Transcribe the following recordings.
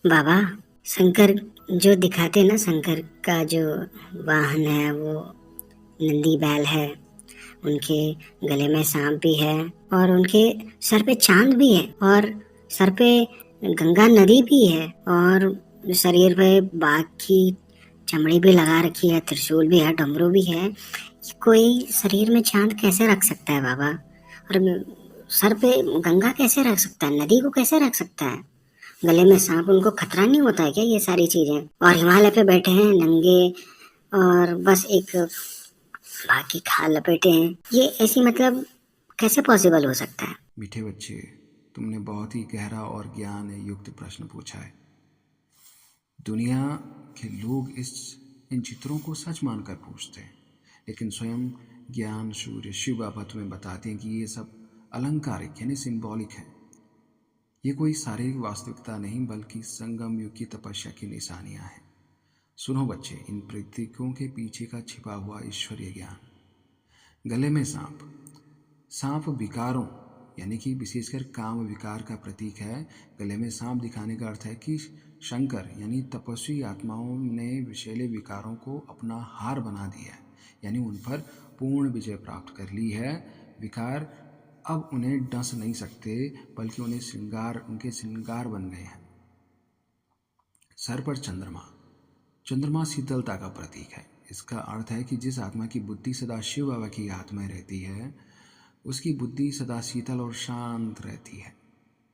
बाबा, शंकर जो दिखाते ना, शंकर का जो वाहन है वो नंदी बैल है। उनके गले में सांप भी है और उनके सर पे चांद भी है और सर पे गंगा नदी भी है और शरीर पे बाघ की चमड़ी भी लगा रखी है, त्रिशूल भी है, डमरू भी है। कोई शरीर में चांद कैसे रख सकता है बाबा? और सर पे गंगा कैसे रख सकता है? नदी को कैसे रख सकता है? गले में सांप, उनको खतरा नहीं होता है क्या ये सारी चीजें? और हिमालय पे बैठे हैं नंगे और बस एक बाकी खाल लपेटे हैं। ये ऐसी मतलब कैसे पॉसिबल हो सकता है? मीठे बच्चे, तुमने बहुत ही गहरा और ज्ञान युक्त प्रश्न पूछा है। दुनिया के लोग इन चित्रों को सच मानकर पूछते हैं, लेकिन स्वयं ज्ञान सूर्य शिव बाबा तुम्हें बताते हैं कि ये सब अलंकारिक यानी सिंबॉलिक है। ये कोई शारीरिक वास्तविकता नहीं बल्कि संगम युग की तपस्या की निशानियां हैं। सुनो बच्चे, इन प्रतीकों के पीछे का छिपा हुआ ईश्वरीय ज्ञान। गले में सांप। सांप विकारों यानी कि विशेषकर काम विकार का प्रतीक है। गले में सांप दिखाने का अर्थ है कि शंकर यानी तपस्वी आत्माओं ने विषैले विकारों को अपना हार बना दिया है, यानी उन पर पूर्ण विजय प्राप्त कर ली है। विकार अब उन्हें डस नहीं सकते बल्कि उनके श्रृंगार बन गए हैं। सर पर चंद्रमा। चंद्रमा शीतलता का प्रतीक है। इसका अर्थ है कि जिस आत्मा की बुद्धि सदा शिव बाबा की याद में रहती है उसकी बुद्धि सदा शीतल और शांत रहती है।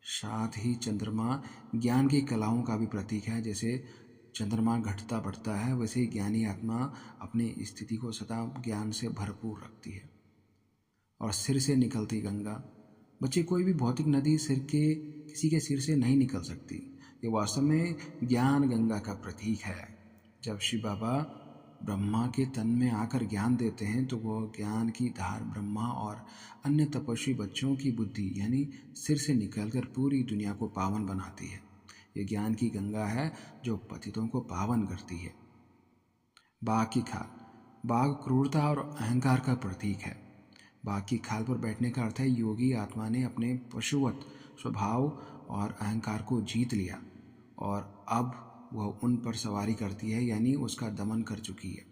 साथ ही चंद्रमा ज्ञान की कलाओं का भी प्रतीक है। जैसे चंद्रमा घटता बढ़ता है, वैसे ही ज्ञानी आत्मा अपनी स्थिति को सदा ज्ञान से भरपूर रखती है। और सिर से निकलती गंगा। बच्चे, कोई भी भौतिक नदी किसी के सिर से नहीं निकल सकती। ये वास्तव में ज्ञान गंगा का प्रतीक है। जब शिव बाबा ब्रह्मा के तन में आकर ज्ञान देते हैं तो वह ज्ञान की धार ब्रह्मा और अन्य तपस्वी बच्चों की बुद्धि यानी सिर से निकलकर पूरी दुनिया को पावन बनाती है। ये ज्ञान की गंगा है जो पतितों को पावन करती है। बाघ की खाल। बाघ क्रूरता और अहंकार का प्रतीक है। बाघ की खाल पर बैठने का अर्थ है योगी आत्मा ने अपने पशुवत स्वभाव और अहंकार को जीत लिया और अब वह उन पर सवारी करती है, यानी उसका दमन कर चुकी है।